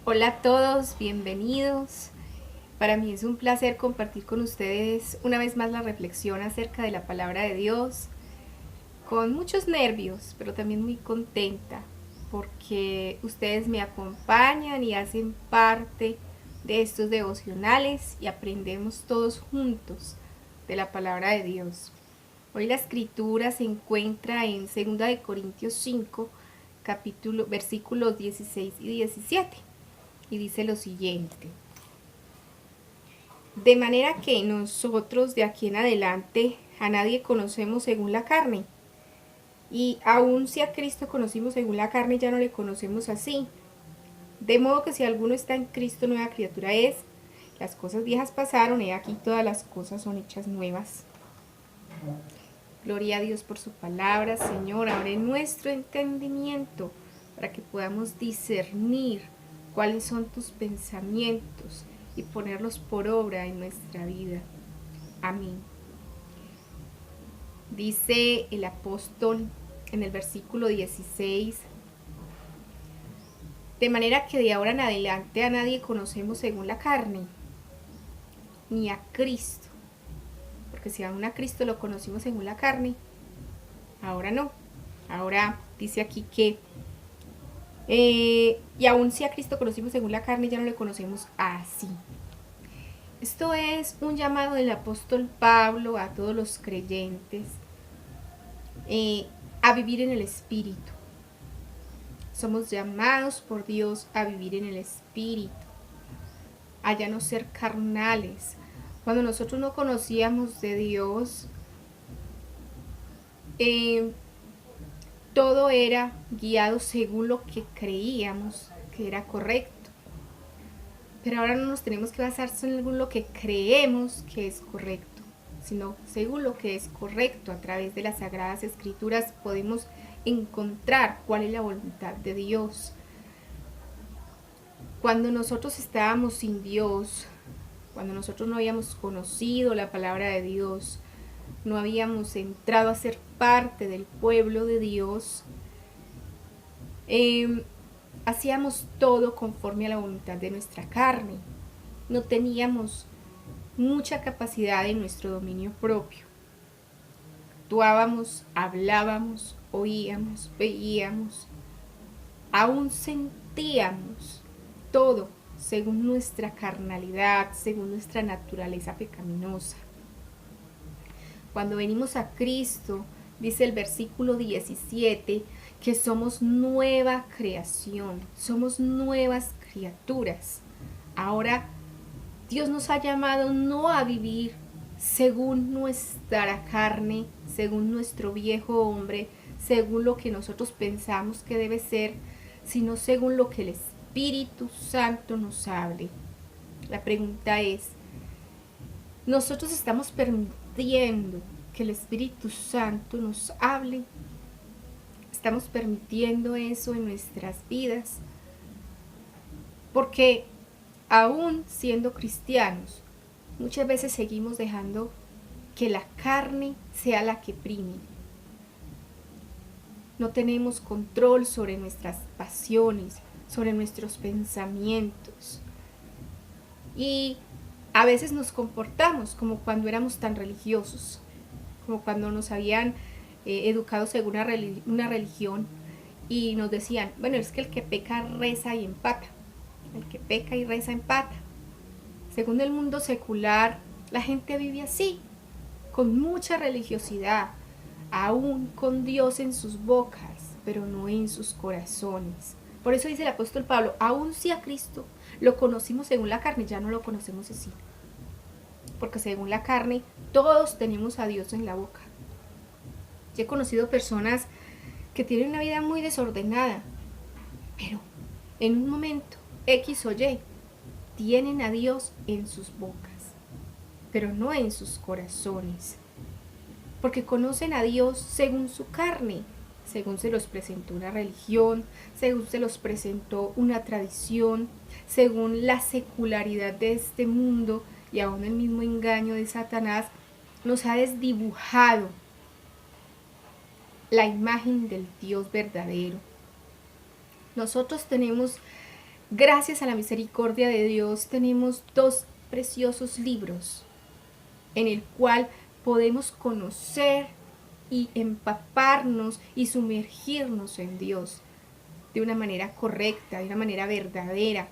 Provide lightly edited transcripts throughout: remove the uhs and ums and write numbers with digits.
Hola a todos, bienvenidos. Para mí es un placer compartir con ustedes una vez más la reflexión acerca de la palabra de Dios, con muchos nervios, pero también muy contenta, porque ustedes me acompañan y hacen parte de estos devocionales y aprendemos todos juntos de la palabra de Dios. Hoy la escritura se encuentra en 2 Corintios 5, versículos 16 y 17. Y dice lo siguiente: de manera que nosotros de aquí en adelante a nadie conocemos según la carne. Y aun si a Cristo conocimos según la carne, ya no le conocemos así. De modo que si alguno está en Cristo, nueva criatura es. Las cosas viejas pasaron, y aquí todas las cosas son hechas nuevas. Gloria a Dios por su palabra. Señor, abre nuestro entendimiento para que podamos discernir cuáles son tus pensamientos y ponerlos por obra en nuestra vida. Amén. Dice el apóstol en el versículo 16: de manera que de ahora en adelante a nadie conocemos según la carne, ni a Cristo. Porque si aún a Cristo lo conocimos según la carne, ahora no. Ahora dice aquí que y aún si a Cristo conocimos según la carne, ya no le conocemos así. Esto es un llamado del apóstol Pablo a todos los creyentes a vivir en el Espíritu. Somos llamados por Dios a vivir en el Espíritu, a ya no ser carnales. Cuando nosotros no conocíamos de Dios, todo era guiado según lo que creíamos que era correcto. Pero ahora no nos tenemos que basar según lo que creemos que es correcto, sino según lo que es correcto. A través de las Sagradas Escrituras podemos encontrar cuál es la voluntad de Dios. Cuando nosotros estábamos sin Dios, cuando nosotros no habíamos conocido la palabra de Dios, no habíamos entrado a ser parte del pueblo de Dios, hacíamos todo conforme a la voluntad de nuestra carne. No teníamos mucha capacidad en nuestro dominio propio. Actuábamos, hablábamos, oíamos, veíamos, aún sentíamos todo según nuestra carnalidad, según nuestra naturaleza pecaminosa. Cuando venimos a Cristo, dice el versículo 17, que somos nueva creación, somos nuevas criaturas. Ahora Dios nos ha llamado no a vivir según nuestra carne, según nuestro viejo hombre, según lo que nosotros pensamos que debe ser, sino según lo que el Espíritu Santo nos hable. La pregunta es: ¿nosotros estamos permitiendo que el Espíritu Santo nos hable? ¿Estamos permitiendo eso en nuestras vidas? Porque aún siendo cristianos, muchas veces seguimos dejando que la carne sea la que prime. No tenemos control sobre nuestras pasiones, sobre nuestros pensamientos. Y a veces nos comportamos como cuando éramos tan religiosos, como cuando nos habían educado según una religión y nos decían, bueno, es que el que peca reza y empata. El que peca y reza empata. Según el mundo secular, la gente vive así, con mucha religiosidad, aún con Dios en sus bocas, pero no en sus corazones. Por eso dice el apóstol Pablo, aún si a Cristo lo conocimos según la carne, ya no lo conocemos así. Porque según la carne, todos tenemos a Dios en la boca. Yo he conocido personas que tienen una vida muy desordenada, pero en un momento X o Y tienen a Dios en sus bocas, pero no en sus corazones, porque conocen a Dios según su carne, según se los presentó una religión, según se los presentó una tradición, según la secularidad de este mundo y aún el mismo engaño de Satanás nos ha desdibujado la imagen del Dios verdadero. Nosotros tenemos Gracias a la misericordia de Dios tenemos dos preciosos libros en el cual podemos conocer y empaparnos y sumergirnos en Dios de una manera correcta, de una manera verdadera,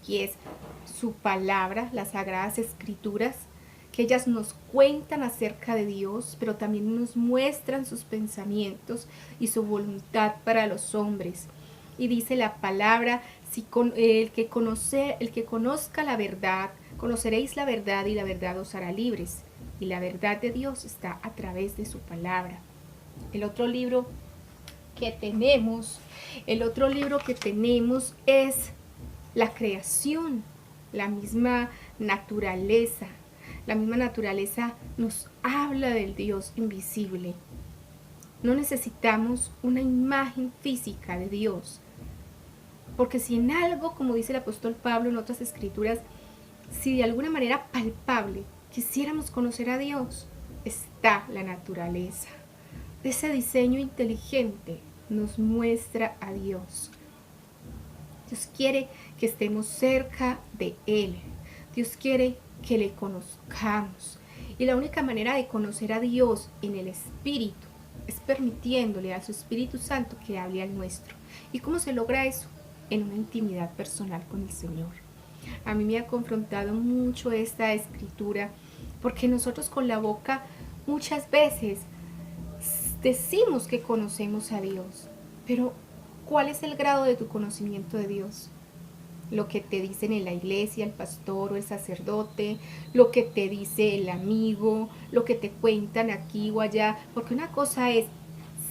que es su palabra, las Sagradas Escrituras, que ellas nos cuentan acerca de Dios, pero también nos muestran sus pensamientos y su voluntad para los hombres. Y dice la palabra, el que conozca la verdad, conoceréis la verdad y la verdad os hará libres. Y la verdad de Dios está a través de su palabra. El otro libro que tenemos es la creación, la misma naturaleza. La misma naturaleza nos habla del Dios invisible. No necesitamos una imagen física de Dios, porque si en algo, como dice el apóstol Pablo en otras escrituras, si de alguna manera palpable quisiéramos conocer a Dios, está la naturaleza. Ese diseño inteligente nos muestra a Dios. Dios quiere que estemos cerca de Él. Dios quiere que le conozcamos. Y la única manera de conocer a Dios en el Espíritu es permitiéndole a su Espíritu Santo que hable al nuestro. ¿Y cómo se logra eso? En una intimidad personal con el Señor. A mí me ha confrontado mucho esta escritura, porque nosotros con la boca muchas veces decimos que conocemos a Dios, pero ¿cuál es el grado de tu conocimiento de Dios? Lo que te dicen en la iglesia, el pastor o el sacerdote, lo que te dice el amigo, lo que te cuentan aquí o allá, porque una cosa es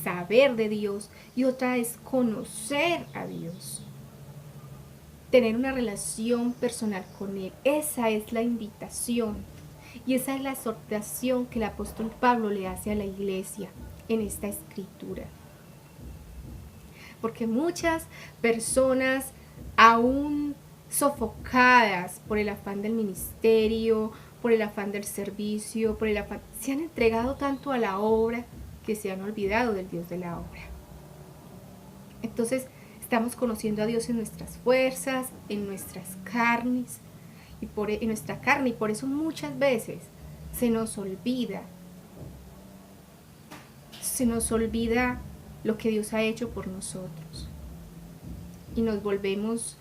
saber de Dios y otra es conocer a Dios. Tener una relación personal con Él, esa es la invitación y esa es la exhortación que el apóstol Pablo le hace a la iglesia en esta escritura. Porque muchas personas, aún sofocadas por el afán del ministerio, por el afán del servicio, se han entregado tanto a la obra que se han olvidado del Dios de la obra. Entonces, estamos conociendo a Dios en nuestras fuerzas, en nuestras carnes, en nuestra carne, y por eso muchas veces se nos olvida lo que Dios ha hecho por nosotros. Y nos volvemos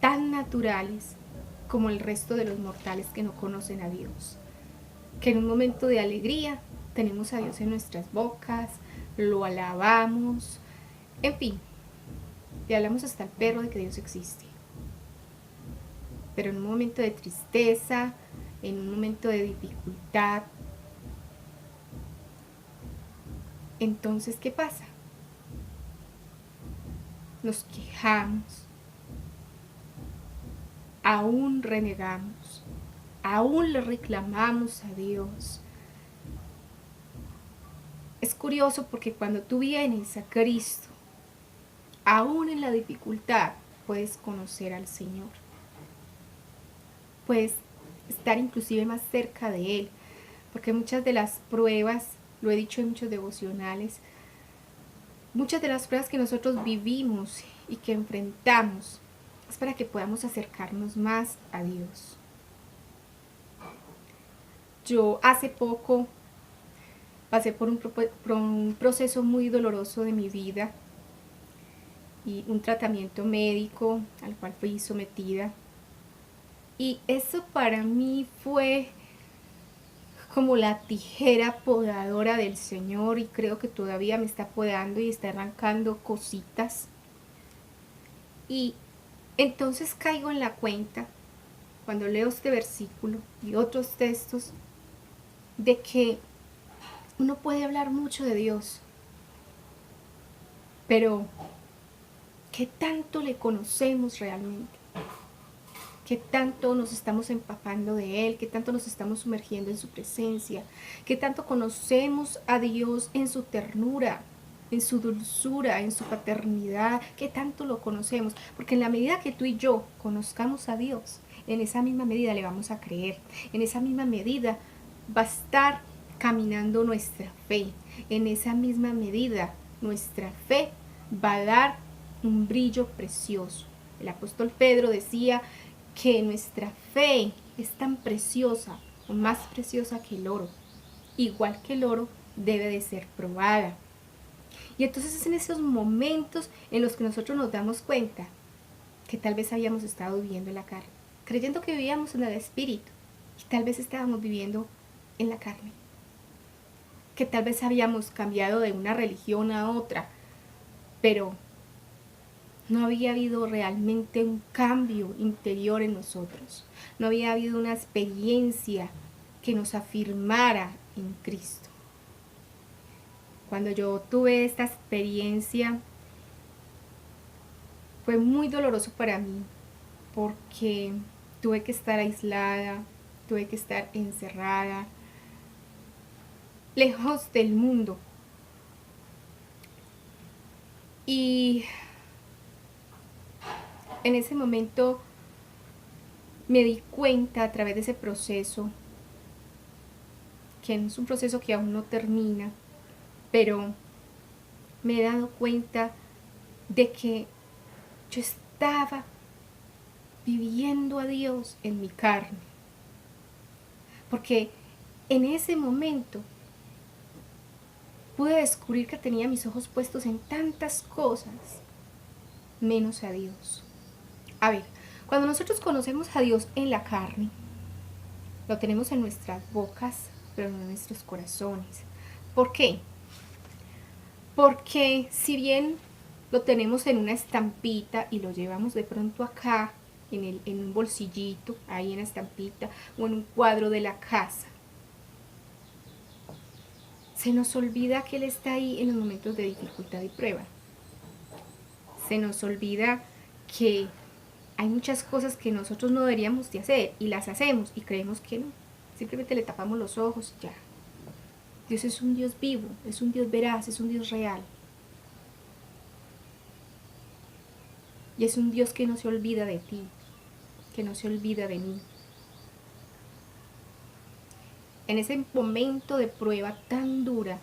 tan naturales como el resto de los mortales que no conocen a Dios. Que en un momento de alegría tenemos a Dios en nuestras bocas, lo alabamos, en fin, le hablamos hasta al perro de que Dios existe. Pero en un momento de tristeza, en un momento de dificultad, entonces, ¿qué pasa? Nos quejamos, aún renegamos, aún le reclamamos a Dios. Es curioso porque cuando tú vienes a Cristo, aún en la dificultad, puedes conocer al Señor. Puedes estar inclusive más cerca de Él, porque muchas de las pruebas, lo he dicho en muchos devocionales, muchas de las pruebas que nosotros vivimos y que enfrentamos es para que podamos acercarnos más a Dios. Yo hace poco pasé por un proceso muy doloroso de mi vida y un tratamiento médico al cual fui sometida. Y eso para mí fue como la tijera podadora del Señor, y creo que todavía me está podando y está arrancando cositas. Y entonces caigo en la cuenta, cuando leo este versículo y otros textos, de que uno puede hablar mucho de Dios, pero ¿qué tanto le conocemos realmente? ¿Qué tanto nos estamos empapando de Él? ¿Qué tanto nos estamos sumergiendo en su presencia? ¿Qué tanto conocemos a Dios en su ternura, en su dulzura, en su paternidad? ¿Qué tanto lo conocemos? Porque en la medida que tú y yo conozcamos a Dios, en esa misma medida le vamos a creer. En esa misma medida va a estar caminando nuestra fe. En esa misma medida nuestra fe va a dar un brillo precioso. El apóstol Pedro decía que nuestra fe es tan preciosa o más preciosa que el oro. Igual que el oro, debe de ser probada. Y entonces es en esos momentos en los que nosotros nos damos cuenta que tal vez habíamos estado viviendo en la carne, creyendo que vivíamos en el espíritu, y tal vez estábamos viviendo en la carne, que tal vez habíamos cambiado de una religión a otra, pero no había habido realmente un cambio interior en nosotros, no había habido una experiencia que nos afirmara en Cristo. Cuando yo tuve esta experiencia, fue muy doloroso para mí, porque tuve que estar aislada, tuve que estar encerrada, lejos del mundo. Y en ese momento me di cuenta a través de ese proceso, que es un proceso que aún no termina, pero me he dado cuenta de que yo estaba viviendo a Dios en mi carne. Porque en ese momento pude descubrir que tenía mis ojos puestos en tantas cosas, menos a Dios. A ver, cuando nosotros conocemos a Dios en la carne, lo tenemos en nuestras bocas, pero no en nuestros corazones. ¿Por qué? Porque si bien lo tenemos en una estampita y lo llevamos de pronto acá, en un bolsillito, ahí en la estampita, o en un cuadro de la casa, se nos olvida que Él está ahí en los momentos de dificultad y prueba. Se nos olvida que hay muchas cosas que nosotros no deberíamos de hacer y las hacemos y creemos que no. Simplemente le tapamos los ojos y ya. Dios es un Dios vivo, es un Dios veraz, es un Dios real. Y es un Dios que no se olvida de ti, que no se olvida de mí. En ese momento de prueba tan dura,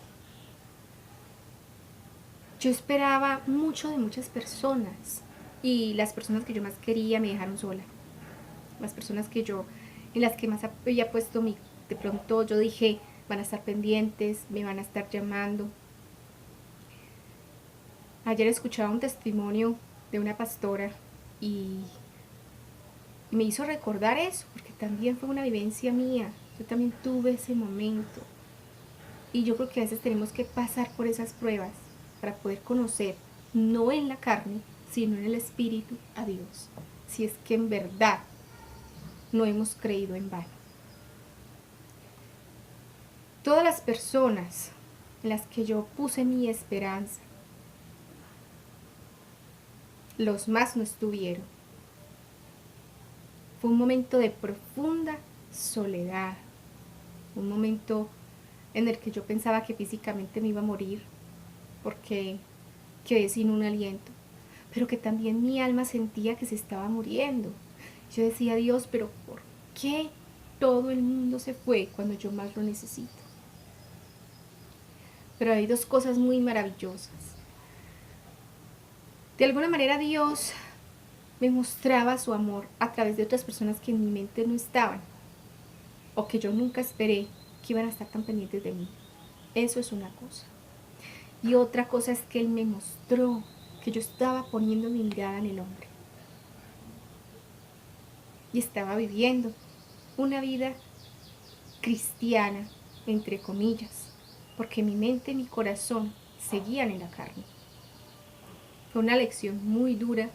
yo esperaba mucho de muchas personas, y las personas que yo más quería me dejaron sola. Las personas en las que más había puesto de pronto yo dije, van a estar pendientes, me van a estar llamando. Ayer escuchaba un testimonio de una pastora y me hizo recordar eso, porque también fue una vivencia mía. Yo también tuve ese momento. Y yo creo que a veces tenemos que pasar por esas pruebas para poder conocer, no en la carne, sino en el espíritu, a Dios. Si es que en verdad no hemos creído en vano. Todas las personas en las que yo puse mi esperanza, los más no estuvieron. Fue un momento de profunda soledad, un momento en el que yo pensaba que físicamente me iba a morir porque quedé sin un aliento, pero que también mi alma sentía que se estaba muriendo. Yo decía, Dios, pero ¿por qué todo el mundo se fue cuando yo más lo necesito? Pero hay dos cosas muy maravillosas. De alguna manera Dios me mostraba su amor a través de otras personas que en mi mente no estaban, o que yo nunca esperé que iban a estar tan pendientes de mí. Eso es una cosa. Y otra cosa es que Él me mostró que yo estaba poniendo mi mirada en el hombre. Y estaba viviendo una vida cristiana, entre comillas, porque mi mente y mi corazón seguían en la carne. Fue una lección muy dura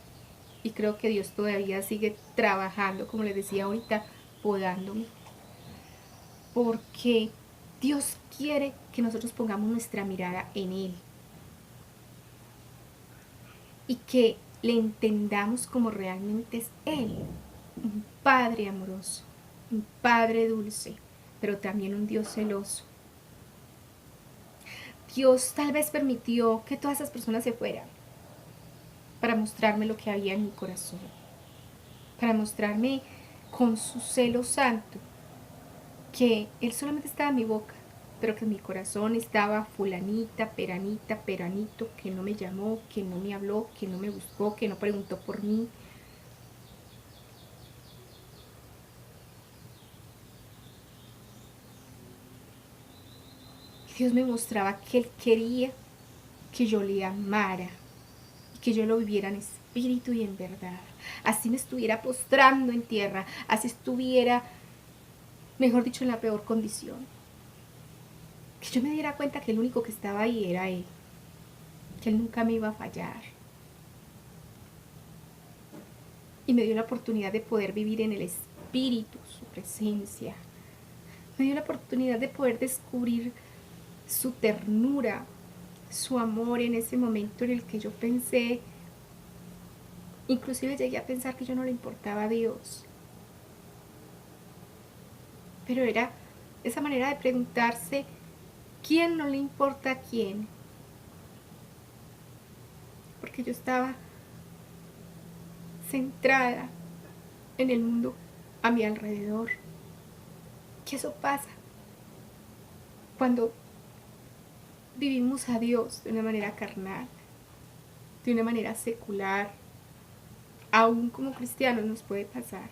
y creo que Dios todavía sigue trabajando, como les decía ahorita, podándome. Porque Dios quiere que nosotros pongamos nuestra mirada en Él y que le entendamos como realmente es Él, un Padre amoroso, un Padre dulce, pero también un Dios celoso. Dios tal vez permitió que todas esas personas se fueran para mostrarme lo que había en mi corazón, para mostrarme con su celo santo que Él solamente estaba en mi boca, pero que en mi corazón estaba fulanita, peranita, peranito, que no me llamó, que no me habló, que no me buscó, que no preguntó por mí. Dios me mostraba que Él quería que yo le amara y que yo lo viviera en espíritu y en verdad. Así me estuviera postrando en tierra, así estuviera, mejor dicho, en la peor condición. Que yo me diera cuenta que el único que estaba ahí era Él, que Él nunca me iba a fallar. Y me dio la oportunidad de poder vivir en el espíritu, su presencia. Me dio la oportunidad de poder descubrir su ternura, su amor en ese momento en el que yo pensé, inclusive llegué a pensar que yo no le importaba a Dios. Pero era esa manera de preguntarse, ¿quién no le importa a quién? Porque yo estaba centrada en el mundo a mi alrededor. Que eso pasa cuando vivimos a Dios de una manera carnal, de una manera secular. Aún como cristianos nos puede pasar.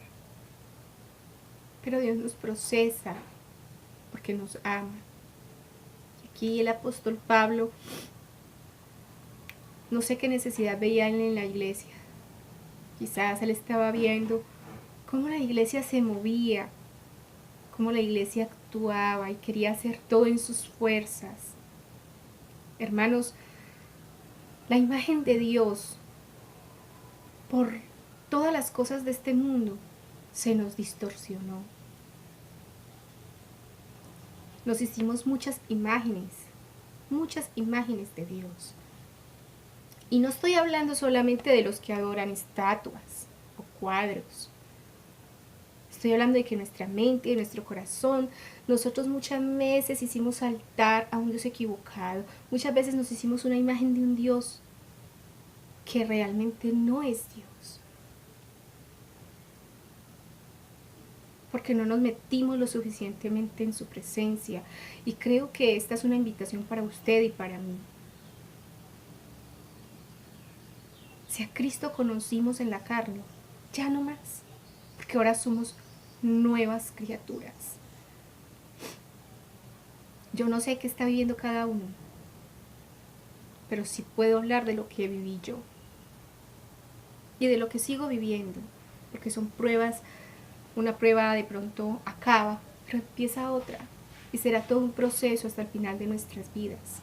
Pero Dios nos procesa porque nos ama. Aquí el apóstol Pablo, no sé qué necesidad veía él en la iglesia. Quizás él estaba viendo cómo la iglesia se movía, cómo la iglesia actuaba y quería hacer todo en sus fuerzas. Hermanos, la imagen de Dios por todas las cosas de este mundo se nos distorsionó. Nos hicimos muchas imágenes de Dios. Y no estoy hablando solamente de los que adoran estatuas o cuadros. Estoy hablando de que nuestra mente, de nuestro corazón, nosotros muchas veces hicimos altar a un Dios equivocado. Muchas veces nos hicimos una imagen de un Dios que realmente no es Dios. Porque no nos metimos lo suficientemente en su presencia. Y creo que esta es una invitación para usted y para mí. Si a Cristo conocimos en la carne, ya no más. Porque ahora somos nuevas criaturas. Yo no sé qué está viviendo cada uno, pero sí puedo hablar de lo que viví yo. Y de lo que sigo viviendo. Porque son pruebas. Una prueba de pronto acaba, pero empieza otra. Y será todo un proceso hasta el final de nuestras vidas.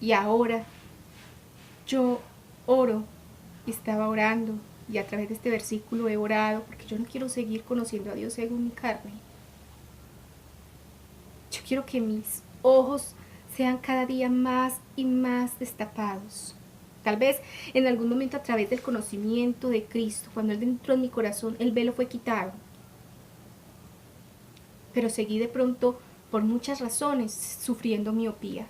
Y ahora yo oro, y estaba orando, y a través de este versículo he orado, porque yo no quiero seguir conociendo a Dios según mi carne. Yo quiero que mis ojos sean cada día más y más destapados. Tal vez en algún momento a través del conocimiento de Cristo, cuando Él entró en mi corazón, el velo fue quitado. Pero seguí de pronto, por muchas razones, sufriendo miopía.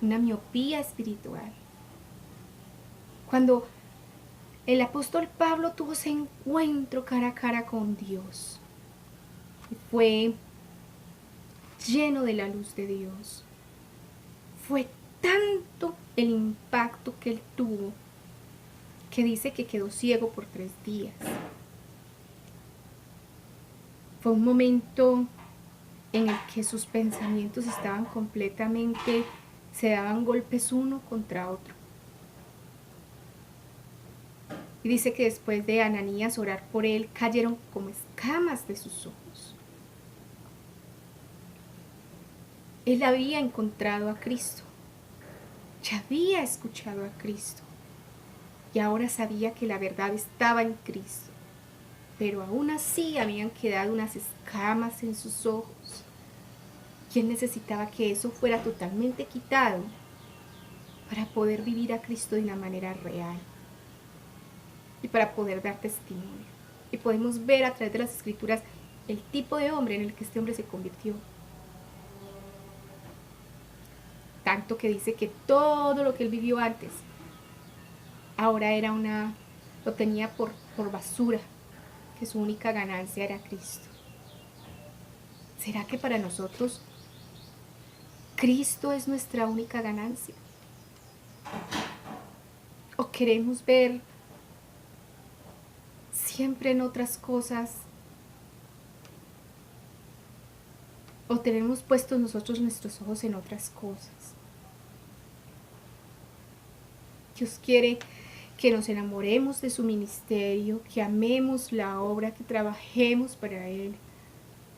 Una miopía espiritual. Cuando el apóstol Pablo tuvo ese encuentro cara a cara con Dios, fue lleno de la luz de Dios. Fue tanto el impacto que él tuvo que dice que quedó ciego por 3 días. Fue un momento en el que sus pensamientos estaban completamente, se daban golpes uno contra otro. Y dice que después de Ananías orar por él, cayeron como escamas de sus ojos. Él había encontrado a Cristo, ya había escuchado a Cristo, y ahora sabía que la verdad estaba en Cristo. Pero aún así habían quedado unas escamas en sus ojos. Y él necesitaba que eso fuera totalmente quitado para poder vivir a Cristo de una manera real y para poder dar testimonio. Y podemos ver a través de las escrituras el tipo de hombre en el que este hombre se convirtió. Tanto que dice que todo lo que él vivió antes, ahora era lo tenía por basura, que su única ganancia era Cristo. ¿Será que para nosotros Cristo es nuestra única ganancia? ¿O queremos ver siempre en otras cosas o tenemos puestos nosotros nuestros ojos en otras cosas. Dios quiere que nos enamoremos de su ministerio, que amemos la obra, que trabajemos para Él.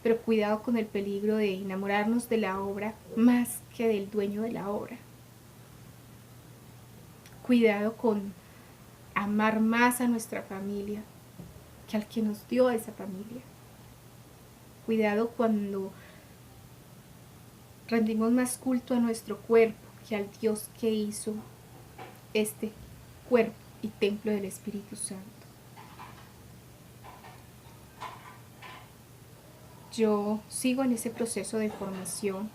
Pero cuidado con el peligro de enamorarnos de la obra más que del dueño de la obra. Cuidado con amar más a nuestra familia que al que nos dio a esa familia. Cuidado cuando rendimos más culto a nuestro cuerpo que al Dios que hizo este cuerpo y templo del Espíritu Santo. Yo sigo en ese proceso de formación.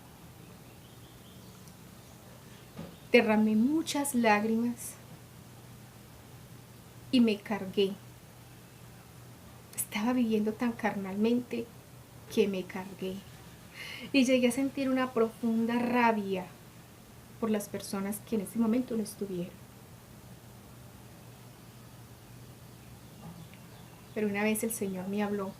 Derramé muchas lágrimas y me cargué. Estaba viviendo tan carnalmente que me cargué. Y llegué a sentir una profunda rabia por las personas que en ese momento no estuvieron. Pero una vez el Señor me habló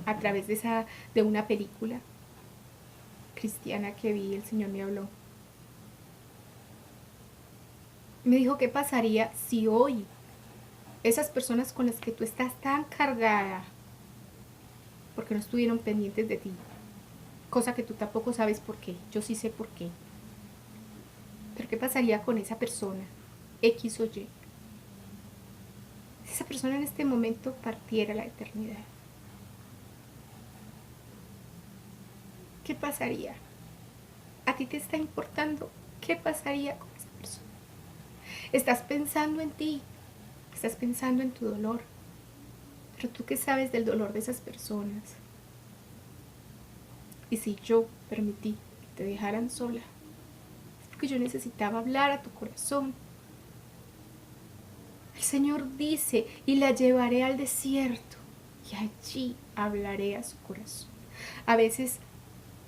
a través de una película cristiana que vi. El Señor me habló. Me dijo, ¿qué pasaría si hoy esas personas con las que tú estás tan cargada porque no estuvieron pendientes de ti? Cosa que tú tampoco sabes por qué. Yo sí sé por qué. Pero ¿qué pasaría con esa persona? X o Y. Si esa persona en este momento partiera a la eternidad. ¿Qué pasaría? ¿A ti te está importando qué pasaría con esa persona? Estás pensando en ti, estás pensando en tu dolor, pero tú qué sabes del dolor de esas personas. Y si yo permití que te dejaran sola, es porque yo necesitaba hablar a tu corazón. El Señor dice, y la llevaré al desierto, y allí hablaré a su corazón. A veces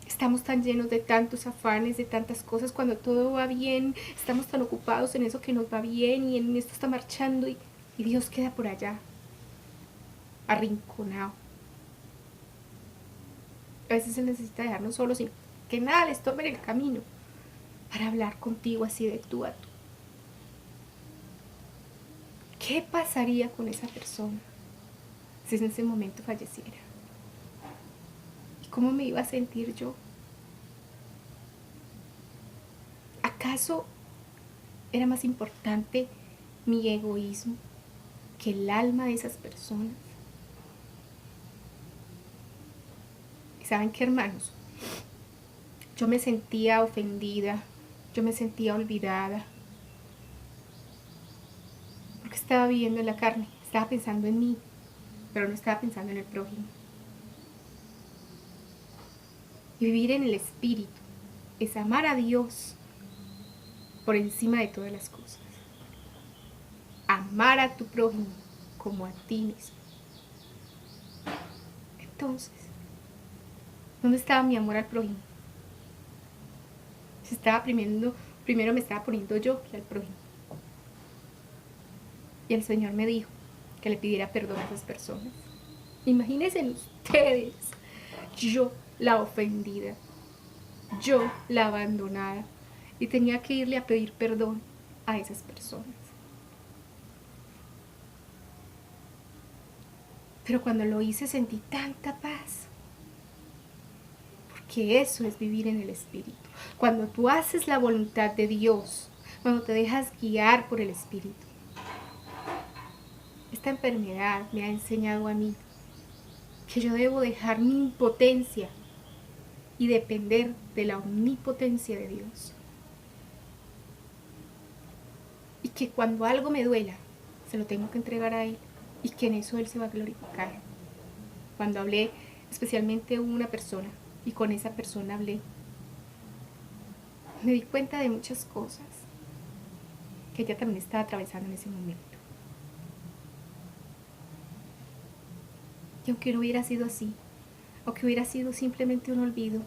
estamos tan llenos de tantos afanes, de tantas cosas, cuando todo va bien, estamos tan ocupados en eso que nos va bien y en esto está marchando y Dios queda por allá, arrinconado. A veces Él necesita dejarnos solos sin que nada les tome el camino para hablar contigo así de tú a tú. ¿Qué pasaría con esa persona si en ese momento falleciera? ¿Y cómo me iba a sentir yo? ¿Acaso era más importante mi egoísmo que el alma de esas personas? ¿Y saben qué, hermanos? Yo me sentía ofendida, yo me sentía olvidada, porque estaba viviendo en la carne, estaba pensando en mí, pero no estaba pensando en el prójimo. Y vivir en el Espíritu es amar a Dios por encima de todas las cosas. Amar a tu prójimo como a ti mismo. Entonces, ¿dónde estaba mi amor al prójimo? Primero me estaba poniendo yo que al prójimo. Y el Señor me dijo que le pidiera perdón a esas personas. Imagínense ustedes, yo la ofendida, yo la abandonada, y tenía que irle a pedir perdón a esas personas. Pero cuando lo hice sentí tanta paz, porque eso es vivir en el Espíritu. Cuando tú haces la voluntad de Dios, cuando te dejas guiar por el Espíritu. Esta enfermedad me ha enseñado a mí que yo debo dejar mi impotencia y depender de la omnipotencia de Dios. Y que cuando algo me duela, se lo tengo que entregar a Él y que en eso Él se va a glorificar. Cuando hablé, especialmente hubo una persona y con esa persona hablé, me di cuenta de muchas cosas que ella también estaba atravesando en ese momento. Y aunque no hubiera sido así, aunque hubiera sido simplemente un olvido,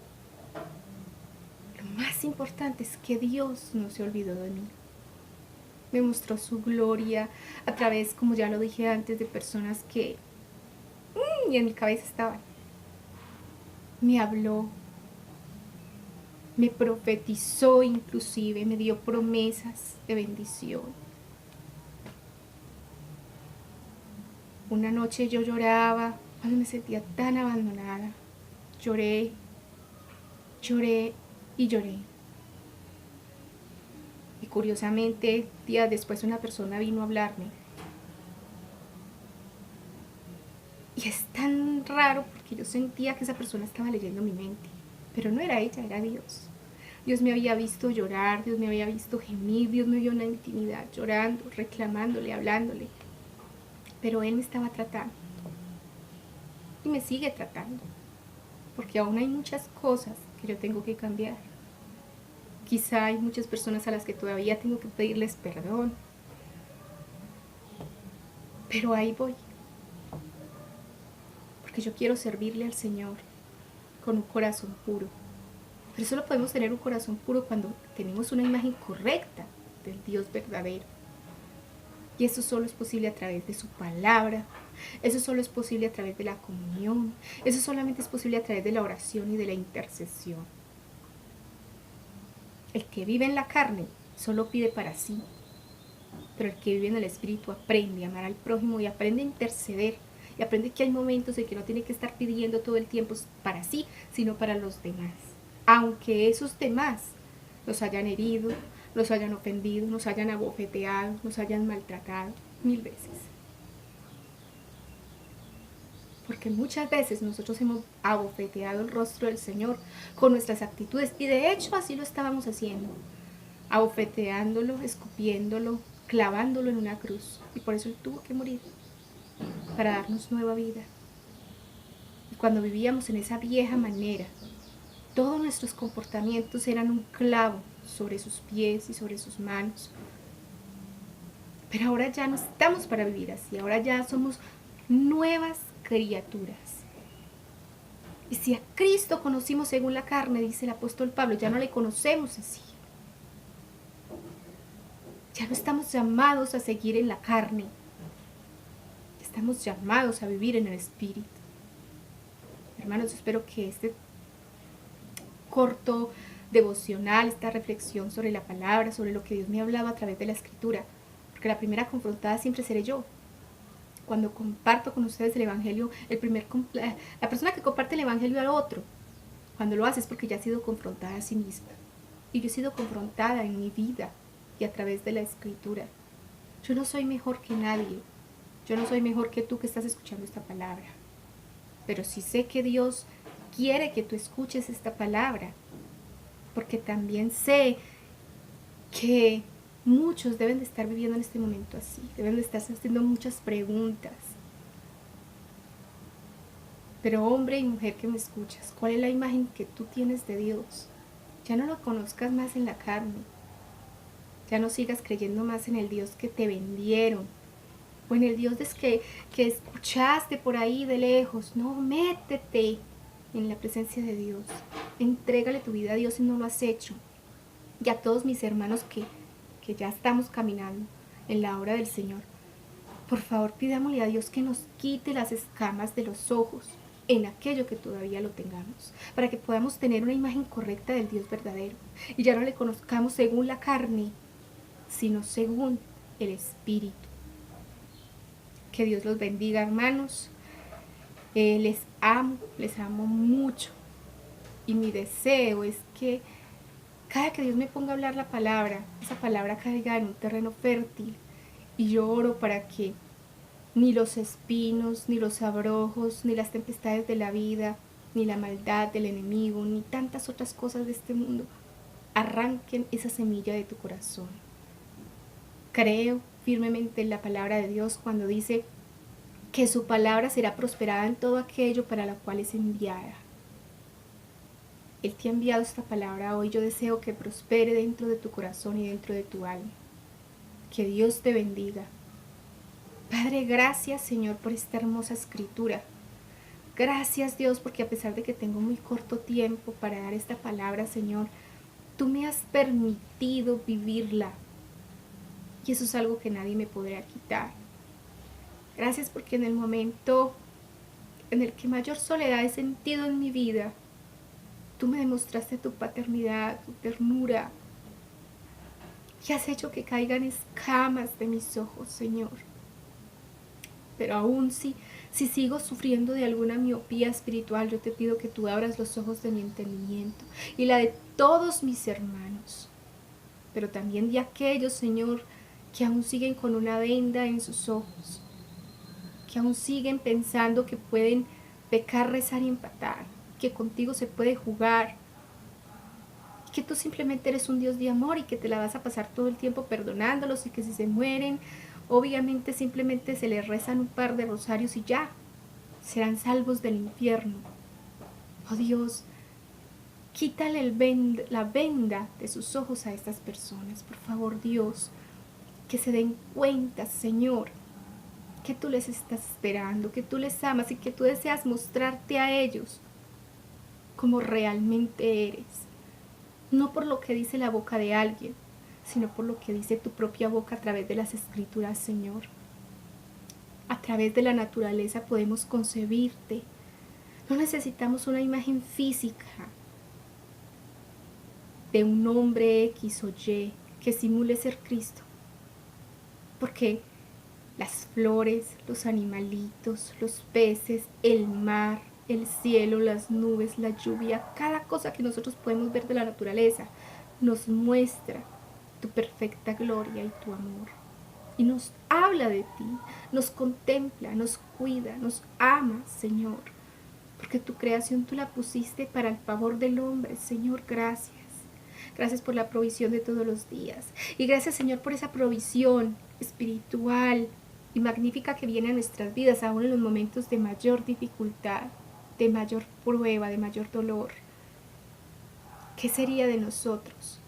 lo más importante es que Dios no se olvidó de mí. Me mostró su gloria a través, como ya lo dije antes, de personas que en mi cabeza estaban. me habló, me profetizó inclusive, me dio promesas de bendición. Una noche yo lloraba cuando me sentía tan abandonada. Lloré, lloré y lloré. Y curiosamente, días después una persona vino a hablarme. Y es tan raro porque yo sentía que esa persona estaba leyendo mi mente. Pero no era ella, era Dios. Dios me había visto llorar, Dios me había visto gemir, Dios me vio en la intimidad, llorando, reclamándole, hablándole. Pero Él me estaba tratando. Y me sigue tratando. Porque aún hay muchas cosas que yo tengo que cambiar. Quizá hay muchas personas a las que todavía tengo que pedirles perdón. Pero ahí voy. Porque yo quiero servirle al Señor con un corazón puro. Pero solo podemos tener un corazón puro cuando tenemos una imagen correcta del Dios verdadero. Y eso solo es posible a través de su palabra. Eso solo es posible a través de la comunión. Eso solamente es posible a través de la oración y de la intercesión. El que vive en la carne solo pide para sí. Pero el que vive en el Espíritu aprende a amar al prójimo y aprende a interceder. Y aprende que hay momentos en que no tiene que estar pidiendo todo el tiempo para sí, sino para los demás. Aunque esos demás nos hayan herido, nos hayan ofendido, nos hayan abofeteado, nos hayan maltratado 1000 veces. Porque muchas veces nosotros hemos abofeteado el rostro del Señor con nuestras actitudes. Y de hecho así lo estábamos haciendo. Abofeteándolo, escupiéndolo, clavándolo en una cruz. Y por eso Él tuvo que morir. Para darnos nueva vida. Y cuando vivíamos en esa vieja manera, todos nuestros comportamientos eran un clavo sobre sus pies y sobre sus manos. Pero ahora ya no estamos para vivir así. Ahora ya somos nuevas criaturas. Y si a Cristo conocimos según la carne, dice el apóstol Pablo, ya no le conocemos así. Ya no estamos llamados a seguir en la carne. Estamos llamados a vivir en el Espíritu. Hermanos, espero que este corto devocional, esta reflexión sobre la palabra, sobre lo que Dios me ha hablado a través de la Escritura, porque la primera confrontada siempre seré yo. Cuando comparto con ustedes el Evangelio, la persona que comparte el Evangelio al otro, cuando lo hace es porque ya ha sido confrontada a sí misma. Y yo he sido confrontada en mi vida y a través de la Escritura. Yo no soy mejor que nadie. Yo no soy mejor que tú que estás escuchando esta palabra. Pero sí sé que Dios quiere que tú escuches esta palabra. Porque también sé que muchos deben de estar viviendo en este momento así. Deben de estar haciendo muchas preguntas. Pero hombre y mujer que me escuchas, ¿cuál es la imagen que tú tienes de Dios? Ya no lo conozcas más en la carne. Ya no sigas creyendo más en el Dios que te vendieron. O en el Dios que escuchaste por ahí de lejos. No, métete en la presencia de Dios. Entrégale tu vida a Dios si no lo has hecho. Y a todos mis hermanos que ya estamos caminando en la obra del Señor. Por favor, pidámosle a Dios que nos quite las escamas de los ojos en aquello que todavía lo tengamos, para que podamos tener una imagen correcta del Dios verdadero. Y ya no le conozcamos según la carne, sino según el Espíritu. Que Dios los bendiga, hermanos. Les amo mucho. Y mi deseo es que cada que Dios me ponga a hablar la palabra, esa palabra caiga en un terreno fértil. Y yo oro para que ni los espinos, ni los abrojos, ni las tempestades de la vida, ni la maldad del enemigo, ni tantas otras cosas de este mundo arranquen esa semilla de tu corazón. Creo firmemente en la palabra de Dios cuando dice que su palabra será prosperada en todo aquello para la cual es enviada. Él te ha enviado esta palabra hoy. Yo deseo que prospere dentro de tu corazón y dentro de tu alma. Que Dios te bendiga. Padre, gracias Señor por esta hermosa escritura. Gracias Dios porque a pesar de que tengo muy corto tiempo para dar esta palabra, Señor, tú me has permitido vivirla. Y eso es algo que nadie me podrá quitar. Gracias porque en el momento en el que mayor soledad he sentido en mi vida, Tú me demostraste tu paternidad, tu ternura, y has hecho que caigan escamas de mis ojos, Señor. Pero aún si sigo sufriendo de alguna miopía espiritual, yo te pido que tú abras los ojos de mi entendimiento y la de todos mis hermanos, pero también de aquellos, Señor, que aún siguen con una venda en sus ojos, que aún siguen pensando que pueden pecar, rezar y empatar, que contigo se puede jugar, que tú simplemente eres un Dios de amor y que te la vas a pasar todo el tiempo perdonándolos, y que si se mueren, obviamente simplemente se les rezan un par de rosarios y ya, serán salvos del infierno. Oh Dios, quítale la venda de sus ojos a estas personas, por favor, Dios, que se den cuenta, Señor, que tú les estás esperando, que tú les amas y que tú deseas mostrarte a ellos como realmente eres. No por lo que dice la boca de alguien, sino por lo que dice tu propia boca a través de las escrituras, Señor. A través de la naturaleza podemos concebirte. No necesitamos una imagen física de un hombre X o Y que simule ser Cristo. Porque las flores, los animalitos, los peces, el mar, el cielo, las nubes, la lluvia, cada cosa que nosotros podemos ver de la naturaleza nos muestra tu perfecta gloria y tu amor. Y nos habla de ti, nos contempla, nos cuida, nos ama, Señor. Porque tu creación tú la pusiste para el favor del hombre, Señor, gracias. Gracias por la provisión de todos los días. Y gracias, Señor, por esa provisión espiritual y magnífica que viene a nuestras vidas, aún en los momentos de mayor dificultad, de mayor prueba, de mayor dolor. ¿Qué sería de nosotros